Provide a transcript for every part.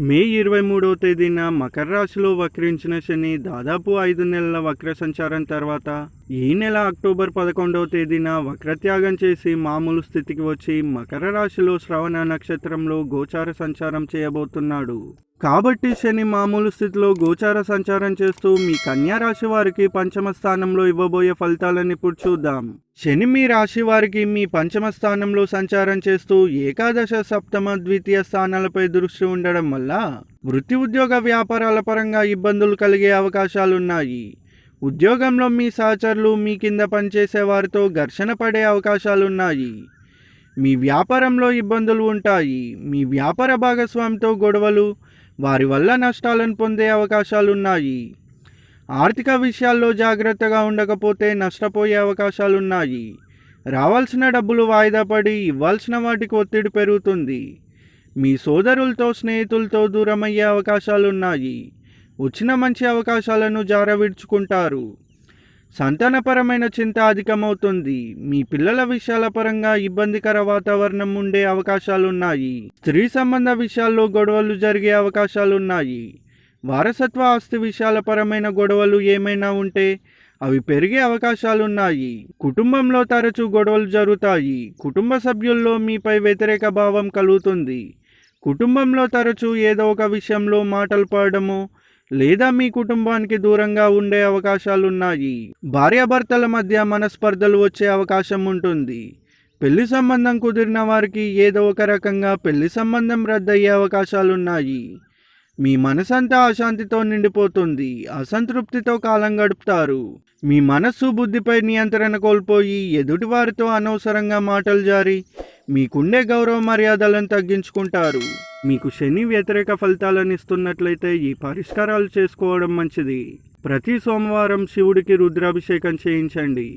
మే 23వ తేదీన మకర రాశిలో వక్రించిన శని దాదాపు 5 నెలల వక్ర సంచారం తర్వాత ఈ నెల అక్టోబర్ 11వ తేదీన వక్రత్యాగం చేసి మామూలు స్థితికి వచ్చి మకర రాశిలో శ్రవణ నక్షత్రంలో గోచార సంచారం చేయబోతున్నాడు. కాబట్టి శని మామూలు స్థితిలో గోచార సంచారం చేస్తూ మీ కన్యా రాశి వారికి పంచమ స్థానంలో ఇవ్వబోయే ఫలితాలను ఇప్పుడు చూద్దాం. శని మీ రాశి వారికి మీ పంచమ స్థానంలో సంచారం చేస్తూ ఏకాదశ, సప్తమ, ద్వితీయ స్థానాలపై దృష్టి ఉండడం వల్ల వృత్తి, ఉద్యోగ, వ్యాపారాల పరంగా ఇబ్బందులు కలిగే అవకాశాలున్నాయి. ఉద్యోగంలో మీ సహచరులు, మీ కింద పనిచేసే వారితో ఘర్షణ పడే అవకాశాలున్నాయి. మీ వ్యాపారంలో ఇబ్బందులు ఉంటాయి. మీ వ్యాపార భాగస్వామితో గొడవలు, వారి వల్ల నష్టాలను పొందే అవకాశాలున్నాయి. ఆర్థిక విషయాల్లో జాగ్రత్తగా ఉండకపోతే నష్టపోయే అవకాశాలున్నాయి. రావాల్సిన డబ్బులు వాయిదా పడి ఇవ్వాల్సిన వాటికి ఒత్తిడి పెరుగుతుంది. మీ సోదరులతో, స్నేహితులతో దూరమయ్యే అవకాశాలున్నాయి. వచ్చిన మంచి అవకాశాలను జారవిడ్చుకుంటారు. సంతానపరమైన చింత అధికమవుతుంది. మీ పిల్లల విషయాల పరంగా ఇబ్బందికర వాతావరణం ఉండే అవకాశాలున్నాయి. స్త్రీ సంబంధ విషయాల్లో గొడవలు జరిగే అవకాశాలున్నాయి. వారసత్వ ఆస్తి విషయాల పరమైన గొడవలు ఏమైనా ఉంటే అవి పెరిగే అవకాశాలున్నాయి. కుటుంబంలో తరచూ గొడవలు జరుగుతాయి. కుటుంబ సభ్యుల్లో మీపై వ్యతిరేక భావం కలుగుతుంది. కుటుంబంలో తరచూ ఏదో ఒక విషయంలో మాటలు పడడము లేదా మీ కుటుంబానికి దూరంగా ఉండే అవకాశాలున్నాయి. భార్యాభర్తల మధ్య మనస్పర్ధలు వచ్చే అవకాశం ఉంటుంది. పెళ్లి సంబంధం కుదిరిన వారికి ఏదో ఒక రకంగా పెళ్లి సంబంధం రద్దయ్యే అవకాశాలున్నాయి. మీ మనసంతా అశాంతితో నిండిపోతుంది. అసంతృప్తితో కాలం గడుపుతారు. మీ మనస్సు, బుద్ధిపై నియంత్రణ కోల్పోయి ఎదుటివారితో అనవసరంగా మాటలు జారి మీకుండే గౌరవ మర్యాదలను తగ్గించుకుంటారు. మీకు శని వ్యతిరేక ఫలితాలను ఇస్తున్నట్లయితే ఈ పరిష్కారాలు చేసుకోవడం మంచిది. ప్రతి సోమవారం శివుడికి రుద్రాభిషేకం చేయించండి.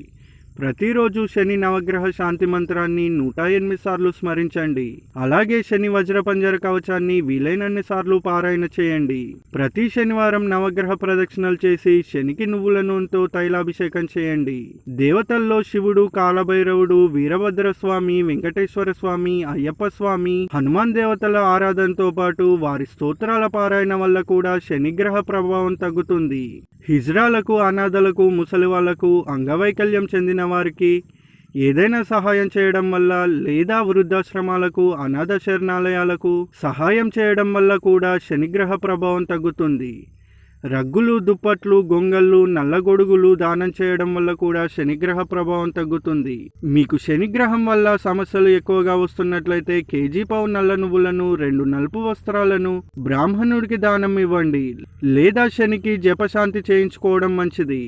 ప్రతిరోజు శని నవగ్రహ శాంతి మంత్రాన్ని 108 సార్లు స్మరించండి. అలాగే శని వజ్రపంజర కవచాన్ని వీలైనన్ని సార్లు పారాయణ చేయండి. ప్రతి శనివారం నవగ్రహ ప్రదక్షిణలు చేసి శనికి నువ్వుల నూనెతో తైలాభిషేకం చేయండి. దేవతల్లో శివుడు, కాలభైరవుడు, వీరభద్రస్వామి, వెంకటేశ్వర స్వామి, అయ్యప్ప స్వామి, హనుమాన్ దేవతల ఆరాధనతో పాటు వారి స్తోత్రాల పారాయణ వల్ల కూడా శనిగ్రహ ప్రభావం తగ్గుతుంది. హిజ్రాలకు, అనాథలకు, ముసలి వాళ్లకు, అంగవైకల్యం చెందిన వారికి ఏదైనా సహాయం చేయడం వల్ల లేదా వృద్ధాశ్రమాలకు, అనాథ శరణాలయాలకు సహాయం చేయడం వల్ల కూడా శనిగ్రహ ప్రభావం తగ్గుతుంది. రగ్గులు, దుప్పట్లు, గొంగళ్ళు, నల్లగొడుగులు దానం చేయడం వల్ల కూడా శనిగ్రహ ప్రభావం తగ్గుతుంది. మీకు శనిగ్రహం వల్ల సమస్యలు ఎక్కువగా వస్తున్నట్లయితే కేజీ పావు నల్ల నువ్వులను, 2 నలుపు వస్త్రాలను బ్రాహ్మణుడికి దానం ఇవ్వండి. లేదా శనికి జపశాంతి చేయించుకోవడం మంచిది.